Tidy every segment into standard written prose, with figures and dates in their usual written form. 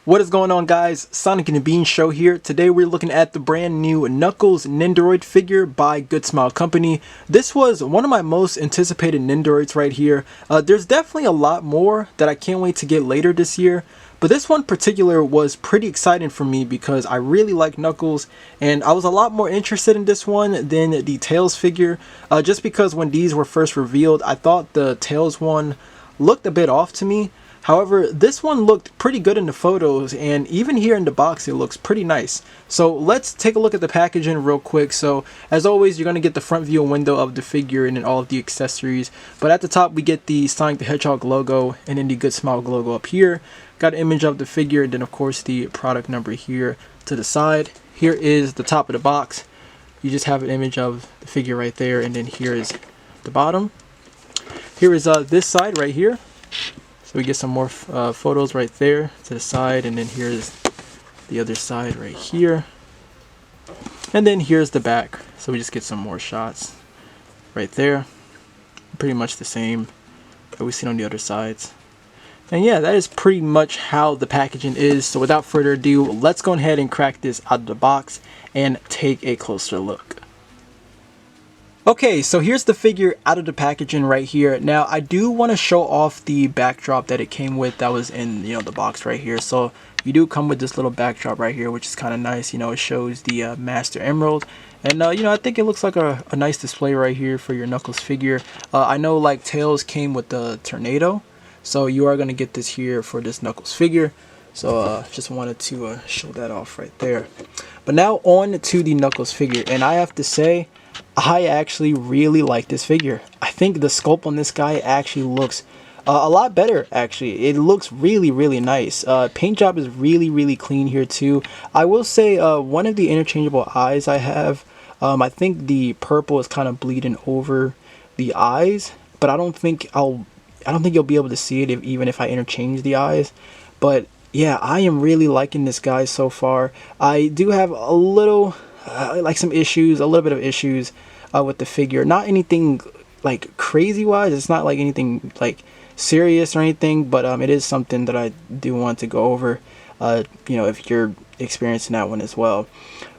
What is going on, guys? Sonic and the Bean Show here. Today we're looking at the brand new Knuckles Nendoroid figure by Good Smile Company. This was one of my most anticipated Nendoroids right here. There's definitely a lot more that I can't wait to get later this year. But this one in particular was pretty exciting for me because I really like Knuckles, and I was a lot more interested in this one than the Tails figure. Just because when these were first revealed, I thought the Tails one looked a bit off to me. However, this one looked pretty good in the photos, and even here in the box it looks pretty nice. So let's take a look at the packaging real quick. So as always, you're going to get the front view window of the figure and then all of the accessories. But at the top we get the Sonic the Hedgehog logo and then the Good Smile logo up here. Got an image of the figure and then of course the product number here to the side. Here is the top of the box. You just have an image of the figure right there, and then here is the bottom. Here is this side right here. So we get some more photos right there to the side, and then here's the other side right here. And then here's the back. So we just get some more shots right there. Pretty much the same that we've seen on the other sides. And yeah, that is pretty much how the packaging is. So without further ado, let's go ahead and crack this out of the box and take a closer look. Okay, so here's the figure out of the packaging right here. Now, I do want to show off the backdrop that it came with that was in, the box right here. So you do come with this little backdrop right here, which is kind of nice. It shows the Master Emerald. And, I think it looks like a nice display right here for your Knuckles figure. I know, like, Tails came with the Tornado. So you are going to get this here for this Knuckles figure. So just wanted to show that off right there. But now on to the Knuckles figure. And I have to say, I actually really like this figure. I think the sculpt on this guy actually looks a lot better, actually. It looks really, really nice. Paint job is really, really clean here too. I will say one of the interchangeable eyes I have, I think the purple is kind of bleeding over the eyes, but I don't think you'll be able to see it even if I interchange the eyes. But yeah, I am really liking this guy so far. I do have a little like some issues, a little bit of issues with the figure. Not anything like crazy wise. It's not like anything like serious or anything, but it is something that I do want to go over. If you're experiencing that one as well.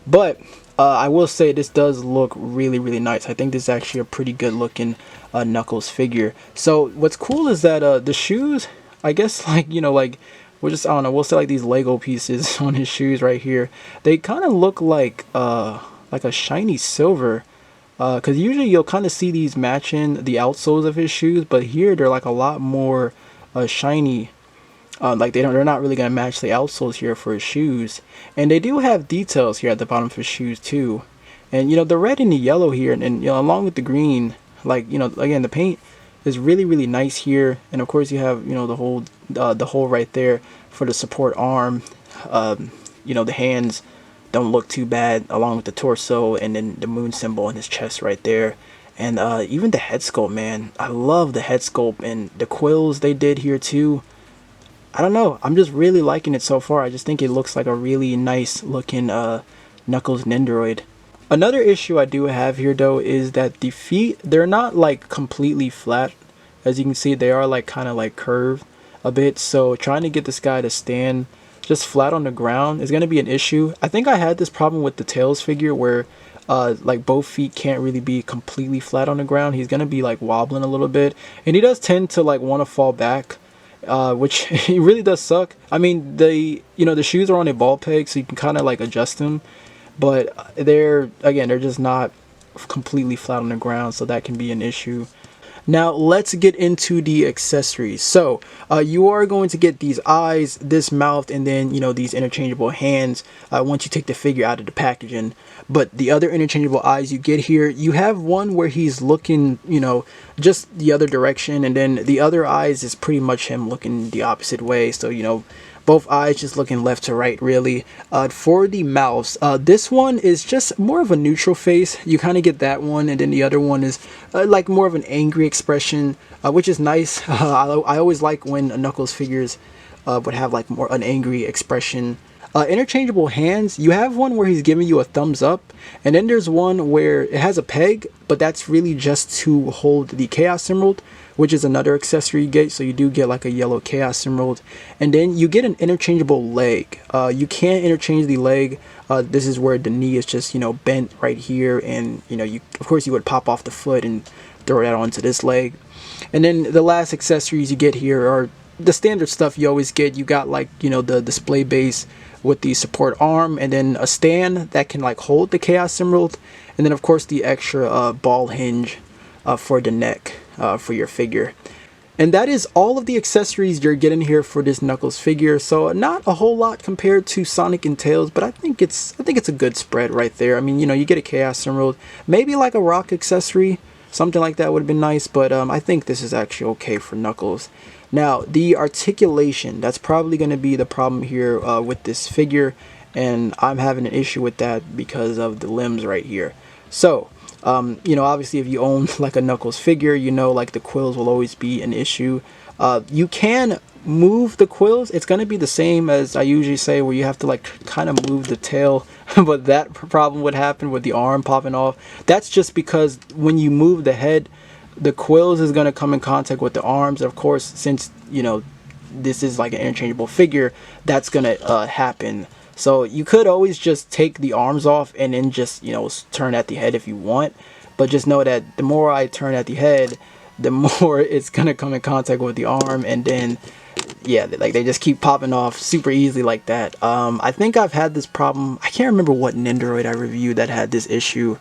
But I will say this does look really, really nice. I think this is actually a pretty good looking Knuckles figure. So what's cool is that the shoes, I guess, we'll just, I don't know, we'll say like these Lego pieces on his shoes right here. They kind of look like a shiny silver. Because usually you'll kind of see these matching the outsoles of his shoes, but here they're like a lot more shiny. Like they're not really gonna match the outsoles here for his shoes. And they do have details here at the bottom of his shoes too. And the red and the yellow here, and along with the green, again, the paint is really, really nice here. And of course you have the hole right there for the support arm. The hands don't look too bad, along with the torso, and then the moon symbol on his chest right there. And even the head sculpt, man, I love the head sculpt, and the quills they did here too. I don't know, I'm just really liking it so far. I just think it looks like a really nice looking Knuckles Nendoroid. Another issue I do have here though is that the feet, they're not like completely flat. As you can see, they are like kind of like curved a bit, so trying to get this guy to stand just flat on the ground is going to be an issue. I think I had this problem with the Tails figure where like both feet can't really be completely flat on the ground. He's going to be like wobbling a little bit, and he does tend to like want to fall back, which he really does suck. I mean, the shoes are on a ball peg, so you can kind of like adjust them, but they're just not completely flat on the ground, so that can be an issue. Now let's get into the accessories. So you are going to get these eyes, this mouth, and then these interchangeable hands once you take the figure out of the packaging. But the other interchangeable eyes you get here, you have one where he's looking just the other direction, and then the other eyes is pretty much him looking the opposite way. So both eyes just looking left to right, really. For the mouths, this one is just more of a neutral face. You kind of get that one, and then the other one is like more of an angry expression, which is nice. I always like when Knuckles figures would have like more an angry expression. Interchangeable hands, you have one where he's giving you a thumbs up, and then there's one where it has a peg, but that's really just to hold the Chaos Emerald, which is another accessory you get. So you do get like a yellow Chaos Emerald, and then you get an interchangeable leg. You can interchange the leg. This is where the knee is just, you know, bent right here, and you know, you of course you would pop off the foot and throw that onto this leg. And then the last accessories you get here are the standard stuff you always get. You got like, you know, the display base with the support arm, and then a stand that can like hold the Chaos Emerald, and then of course the extra ball hinge for the neck for your figure. And that is all of the accessories you're getting here for this Knuckles figure. So not a whole lot compared to Sonic and Tails, but I think it's a good spread right there. I mean, you know, you get a Chaos Emerald, maybe like a rock accessory, something like that would have been nice, but I think this is actually okay for Knuckles. Now, the articulation, that's probably going to be the problem here with this figure, and I'm having an issue with that because of the limbs right here. So, you know, obviously if you own like a Knuckles figure, you know, like the quills will always be an issue. You can move the quills. It's going to be the same as I usually say, where you have to like kind of move the tail, but that problem would happen with the arm popping off. That's just because when you move the head, the quills is going to come in contact with the arms. Of course, since, you know, this is like an interchangeable figure, that's going to happen. So you could always just take the arms off and then just, you know, turn at the head if you want. But just know that the more I turn at the head, the more it's going to come in contact with the arm. And then, yeah, like they just keep popping off super easily like that. I think I've had this problem. I can't remember what Nendoroid I reviewed that had this issue.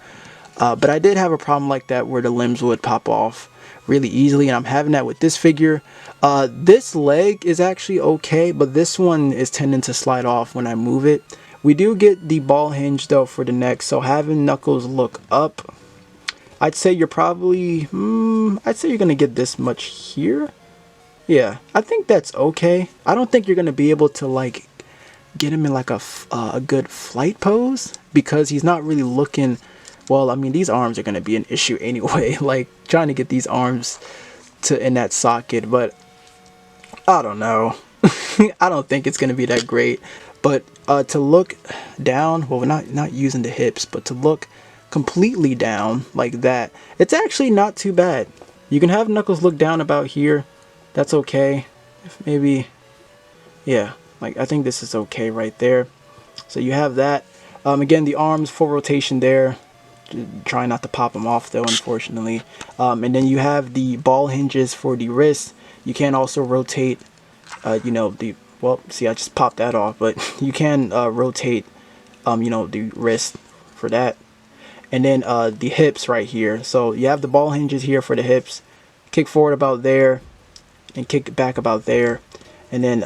But I did have a problem like that where the limbs would pop off really easily, and I'm having that with this figure. This leg is actually okay, but this one is tending to slide off when I move it. We do get the ball hinge though for the neck, so having Knuckles look up, I'd say you're probably, I'd say you're going to get this much here. Yeah, I think that's okay. I don't think you're going to be able to like get him in like a good flight pose, because he's not really looking. Well, I mean, these arms are going to be an issue anyway, like trying to get these arms to in that socket, but I don't know. I don't think it's going to be that great. But to look down, well, not using the hips, but to look completely down like that, it's actually not too bad. You can have Knuckles look down about here. That's okay. If maybe, yeah, like I think this is okay right there. So you have that. Again, the arms, full rotation there. Try not to pop them off though, unfortunately. And then you have the ball hinges for the wrist. You can also rotate, you know, well, see, I just popped that off, but you can rotate, you know, the wrist for that. And then the hips right here. So you have the ball hinges here for the hips. Kick forward about there, and kick back about there. And then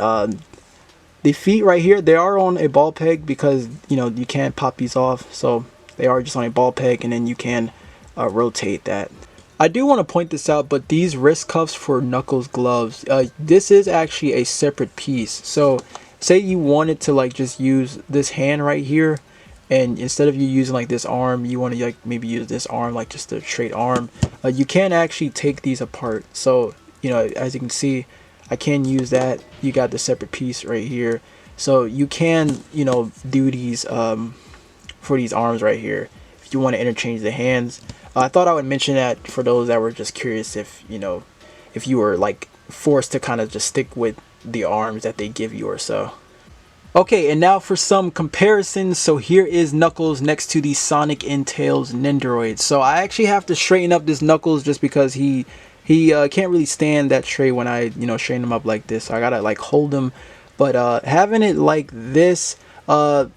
the feet right here, they are on a ball peg because, you know, you can't pop these off. So they are just on a ball peg, and then you can rotate that. I do want to point this out, but these wrist cuffs for Knuckles gloves, this is actually a separate piece. So say you wanted to like just use this hand right here, and instead of you using like this arm, you want to like maybe use this arm, like just a straight arm, you can actually take these apart. So, you know, as you can see, I can use that. You got the separate piece right here, so you can, you know, do these for these arms right here if you want to interchange the hands. I thought I would mention that for those that were just curious if, you know, if you were like forced to kind of just stick with the arms that they give you or so. Okay, and now for some comparisons. So here is Knuckles next to the Sonic and Tails Nendoroid. So I actually have to straighten up this Knuckles just because he can't really stand that straight when I, you know, straighten him up like this. So I gotta like hold him. But having it like this, because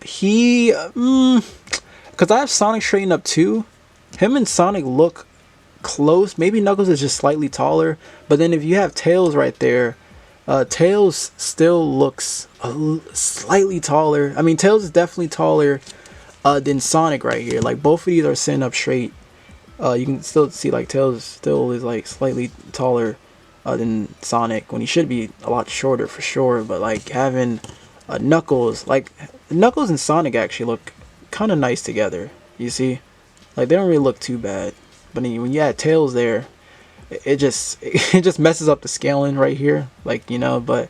I have Sonic straightened up too. Him and Sonic look close. Maybe Knuckles is just slightly taller. But then if you have Tails right there, Tails still looks slightly taller. I mean, Tails is definitely taller than Sonic right here. Like both of these are sitting up straight. You can still see like Tails still is like slightly taller than Sonic, when he should be a lot shorter for sure. But like having Knuckles, like Knuckles and Sonic actually look kind of nice together. You see? Like they don't really look too bad, but then when you add Tails there, it just messes up the scaling right here, like, you know. But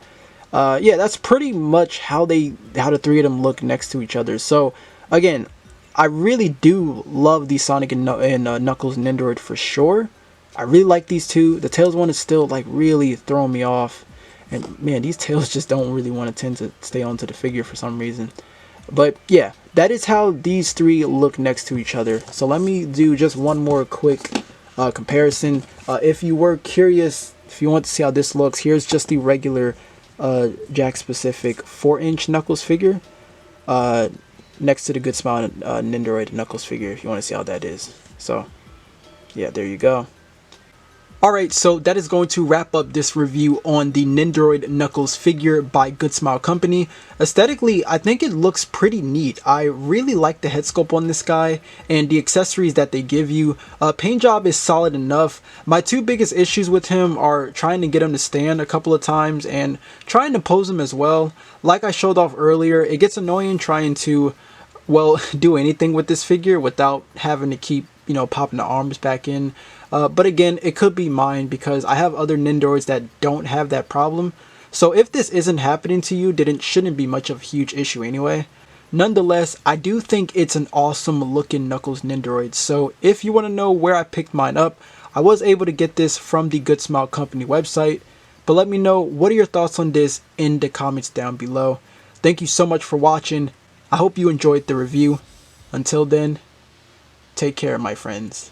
Yeah, that's pretty much how the three of them look next to each other. So again, I really do love the Sonic and Knuckles Nendoroid for sure. I really like these two. The Tails one is still like really throwing me off, and man, these Tails just don't really want to tend to stay onto the figure for some reason. But yeah, that is how these three look next to each other. So let me do just one more quick comparison. If you were curious, if you want to see how this looks, here's just the regular Jack specific 4-inch Knuckles figure next to the Good Smile Nendoroid Knuckles figure, if you want to see how that is. So yeah, there you go. Alright, so that is going to wrap up this review on the Nendoroid Knuckles figure by Good Smile Company. Aesthetically, I think it looks pretty neat. I really like the head sculpt on this guy and the accessories that they give you. Paint job is solid enough. My two biggest issues with him are trying to get him to stand a couple of times and trying to pose him as well. Like I showed off earlier, it gets annoying trying to, well, do anything with this figure without having to keep, popping the arms back in. But again, it could be mine because I have other Nendoroids that don't have that problem. So if this isn't happening to you, then it shouldn't be much of a huge issue anyway. Nonetheless, I do think it's an awesome looking Knuckles Nendoroid. So if you want to know where I picked mine up, I was able to get this from the Good Smile Company website. But let me know, what are your thoughts on this in the comments down below. Thank you so much for watching. I hope you enjoyed the review. Until then, take care, my friends.